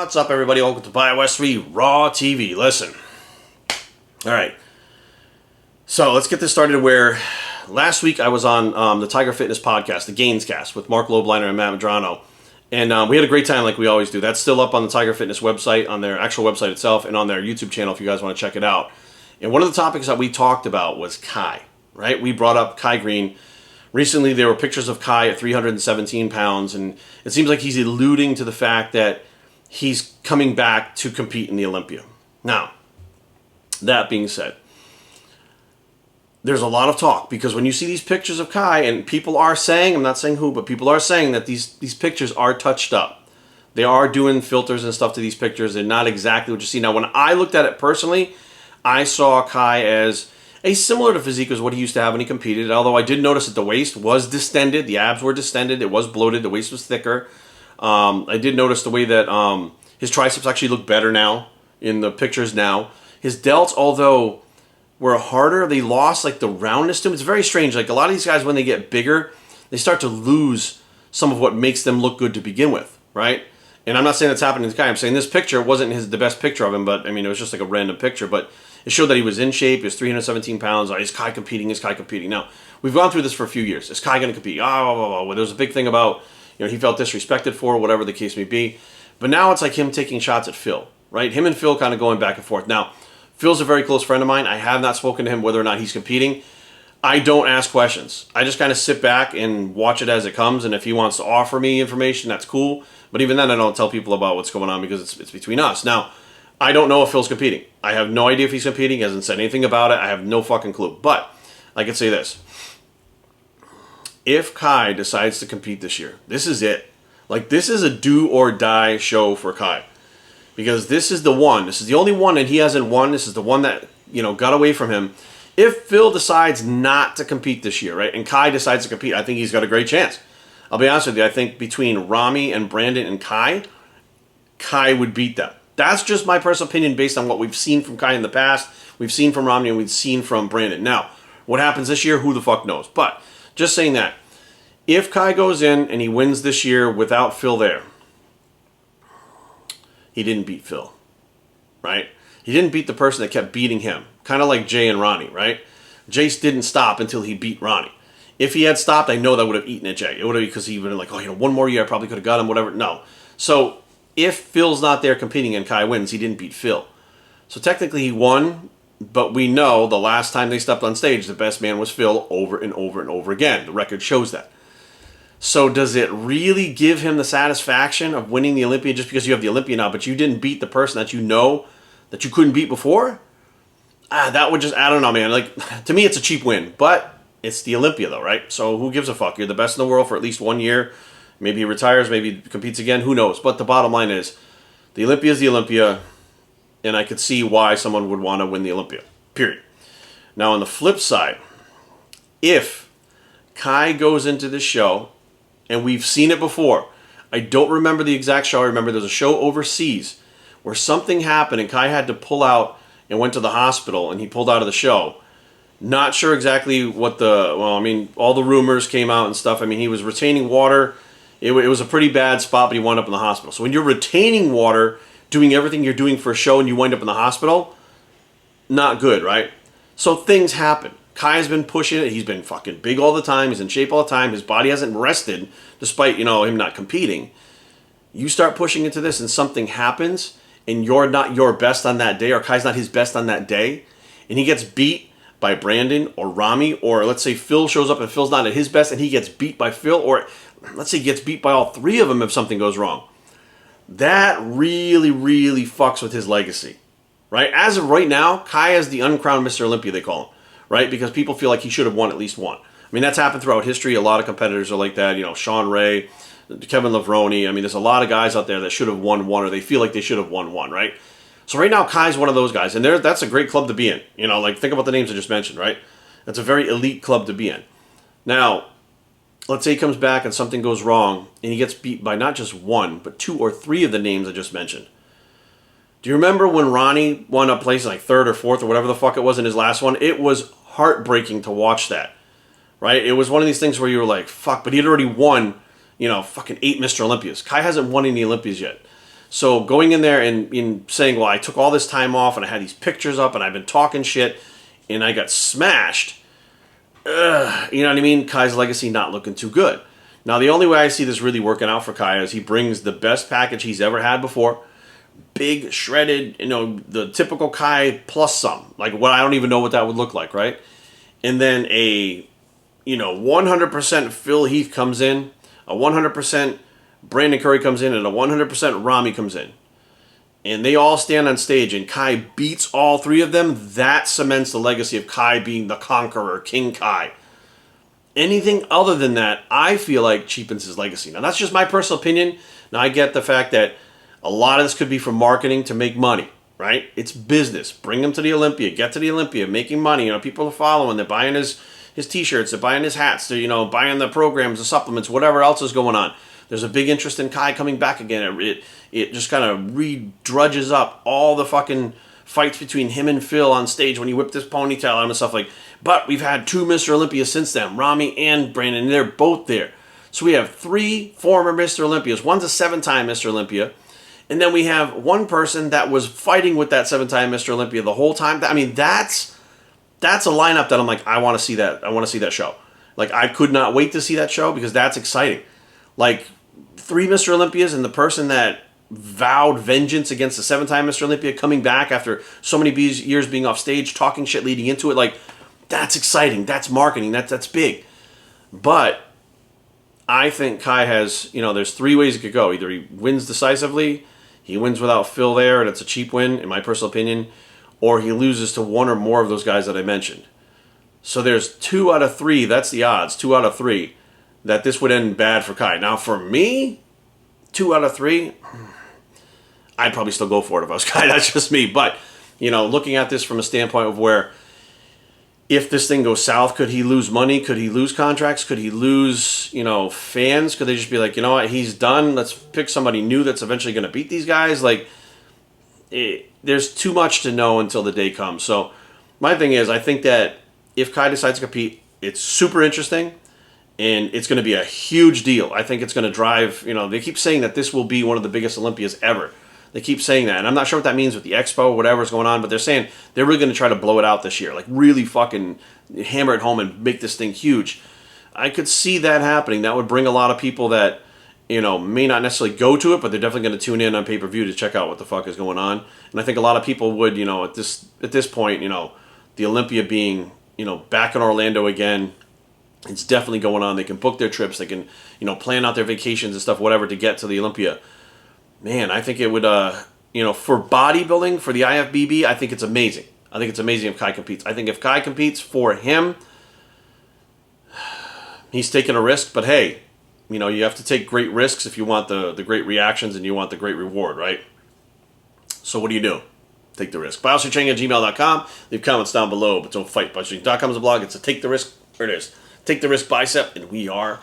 What's up, everybody? Welcome to BioS 3 Raw TV. Listen. Alright. So, let's get this started where last week I was on the Tiger Fitness podcast, the Gainscast, with Mark Lobliner and Matt Madrano. And we had a great time like we always do. That's still up on the Tiger Fitness website, on their actual website itself, and on their YouTube channel if you guys want to check it out. And one of the topics that we talked about was Kai, right? We brought up Kai Green. Recently, there were pictures of Kai at 317 pounds, and it seems like he's alluding to the fact that he's coming back to compete in the Olympia. Now, that being said, there's a lot of talk, because when you see these pictures of Kai, and people are saying, I'm not saying who, but people are saying that these pictures are touched up. They are doing filters and stuff to these pictures. They're not exactly what you see. Now, when I looked at it personally, I saw Kai as a similar to physique as what he used to have when he competed, although I did notice that the waist was distended, the abs were distended, it was bloated, the waist was thicker. I did notice the way that his triceps actually look better now in the pictures now. His delts, although were harder, they lost like the roundness to them. It's very strange. Like a lot of these guys, when they get bigger, they start to lose some of what makes them look good to begin with, right? And I'm not saying that's happening to this guy. I'm saying this picture wasn't the best picture of him, but I mean, it was just like a random picture. But it showed that he was in shape. He was 317 pounds. Is Kai competing? Is Kai competing? Now, we've gone through this for a few years. Is Kai going to compete? Well, there was a big thing about, he felt disrespected for, whatever the case may be. But now it's like him taking shots at Phil, right? Him and Phil kind of going back and forth. Now, Phil's a very close friend of mine. I have not spoken to him whether or not he's competing. I don't ask questions. I just kind of sit back and watch it as it comes. And if he wants to offer me information, that's cool. But even then, I don't tell people about what's going on because it's between us. Now, I don't know if Phil's competing. I have no idea if he's competing. He hasn't said anything about it. I have no fucking clue. But I can say this. If Kai decides to compete this year, this is it. Like, this is a do or die show for Kai. Because this is the one. This is the only one that he hasn't won. This is the one that, got away from him. If Phil decides not to compete this year, right, and Kai decides to compete, I think he's got a great chance. I'll be honest with you. I think between Rami and Brandon and Kai would beat them. That's just my personal opinion based on what we've seen from Kai in the past. We've seen from Rami and we've seen from Brandon. Now, what happens this year, who the fuck knows? But just saying that, if Kai goes in and he wins this year without Phil there, he didn't beat Phil, right? He didn't beat the person that kept beating him. Kind of like Jay and Ronnie, right? Jace didn't stop until he beat Ronnie. If he had stopped, I know that would have eaten at Jay. It would have, because he would have like, one more year, I probably could have got him, whatever. No. So, if Phil's not there competing and Kai wins, he didn't beat Phil. So technically he won, but we know the last time they stepped on stage, the best man was Phil over and over and over again. The record shows that. So does it really give him the satisfaction of winning the Olympia just because you have the Olympia now, but you didn't beat the person that you know that you couldn't beat before? That would just, I don't know, man. Like, to me, it's a cheap win, but it's the Olympia though, right? So who gives a fuck? You're the best in the world for at least 1 year. Maybe he retires, maybe he competes again, who knows? But the bottom line is, the Olympia is the Olympia, and I could see why someone would want to win the Olympia, period. Now, on the flip side, if Kai goes into this show, and we've seen it before, I don't remember the exact show, I remember there's a show overseas where something happened and Kai had to pull out and went to the hospital, and he pulled out of the show. Not sure exactly what all the rumors came out and stuff. I mean, he was retaining water. It was a pretty bad spot, but he wound up in the hospital. So when you're retaining water, doing everything you're doing for a show, and you wind up in the hospital, not good, right? So things happen. Kai's been pushing it. He's been fucking big all the time. He's in shape all the time. His body hasn't rested, despite, him not competing. You start pushing into this, and something happens, and you're not your best on that day, or Kai's not his best on that day, and he gets beat by Brandon or Rami, or let's say Phil shows up and Phil's not at his best, and he gets beat by Phil, or let's say he gets beat by all three of them if something goes wrong. That really, really fucks with his legacy, right? As of right now, Kai is the uncrowned Mr. Olympia, they call him, right? Because people feel like he should have won at least one. I mean, that's happened throughout history. A lot of competitors are like that. Sean Ray, Kevin Levrone. I mean, there's a lot of guys out there that should have won one, or they feel like they should have won one, right? So right now, Kai's one of those guys, and that's a great club to be in. Think about the names I just mentioned, right? That's a very elite club to be in. Now, let's say he comes back and something goes wrong, and he gets beat by not just one, but 2 or 3 of the names I just mentioned. Do you remember when Ronnie wound up placing like 3rd or 4th or whatever the fuck it was in his last one? It was heartbreaking to watch that, right? It was one of these things where you were like, fuck, but he had already won, fucking 8 Mr. Olympias. Kai hasn't won any Olympias yet. So going in there and saying, well, I took all this time off and I had these pictures up and I've been talking shit and I got smashed. You know what I mean? Kai's legacy not looking too good. Now, the only way I see this really working out for Kai is he brings the best package he's ever had before. Big, shredded, the typical Kai plus some. Like, what I don't even know what that would look like, right? And then a, 100% Phil Heath comes in, a 100% Brandon Curry comes in, and a 100% Rami comes in. And they all stand on stage, and Kai beats all three of them. That cements the legacy of Kai being the conqueror, King Kai. Anything other than that, I feel like cheapens his legacy. Now, that's just my personal opinion. Now, I get the fact that a lot of this could be for marketing to make money, right? It's business. Bring him to the Olympia. Get to the Olympia. Making money. People are following. They're buying his T-shirts. They're buying his hats. They're, buying the programs, the supplements, whatever else is going on. There's a big interest in Kai coming back again. It just kind of re-drudges up all the fucking fights between him and Phil on stage when he whipped his ponytail on him and stuff like. But we've had 2 Mr. Olympia since then, Rami and Brandon, and they're both there. So we have 3 former Mr. Olympias. One's a 7-time Mr. Olympia. And then we have one person that was fighting with that 7-time Mr. Olympia the whole time. I mean, that's a lineup that I'm like, I want to see that. I want to see that show. Like, I could not wait to see that show because that's exciting. Like, 3 Mr. Olympias and the person that vowed vengeance against the 7-time Mr. Olympia coming back after so many years being off stage, talking shit leading into it. Like, that's exciting. That's marketing. That's big. But I think Kai has, there's 3 ways it could go. Either he wins decisively, he wins without Phil there, and it's a cheap win, in my personal opinion, or he loses to one or more of those guys that I mentioned. So there's 2 out of 3, that's the odds, 2 out of 3, that this would end bad for Kai. Now, for me, 2 out of 3, I'd probably still go for it if I was Kai. That's just me. But, looking at this from a standpoint of where if this thing goes south, could he lose money? Could he lose contracts? Could he lose, fans? Could they just be like, you know what, he's done. Let's pick somebody new that's eventually going to beat these guys. Like, there's too much to know until the day comes. So my thing is, I think that if Kai decides to compete, it's super interesting. And it's going to be a huge deal. I think it's going to drive, they keep saying that this will be one of the biggest Olympias ever. They keep saying that. And I'm not sure what that means with the expo or whatever's going on, but they're saying they're really going to try to blow it out this year. Like, really fucking hammer it home and make this thing huge. I could see that happening. That would bring a lot of people that, may not necessarily go to it, but they're definitely going to tune in on pay-per-view to check out what the fuck is going on. And I think a lot of people would, at this point, the Olympia being, back in Orlando again, it's definitely going on. They can book their trips. They can, plan out their vacations and stuff, whatever, to get to the Olympia. Man, I think it would, for bodybuilding, for the IFBB, I think it's amazing. I think it's amazing if Kai competes. I think if Kai competes for him, he's taking a risk. But hey, you have to take great risks if you want the great reactions and you want the great reward, right? So what do? Take the risk. BioStrengthTraining@gmail.com. Leave comments down below, but don't fight. BioStrength.com is a blog. It's a Take the Risk. There it is. Take the Risk bicep, and we are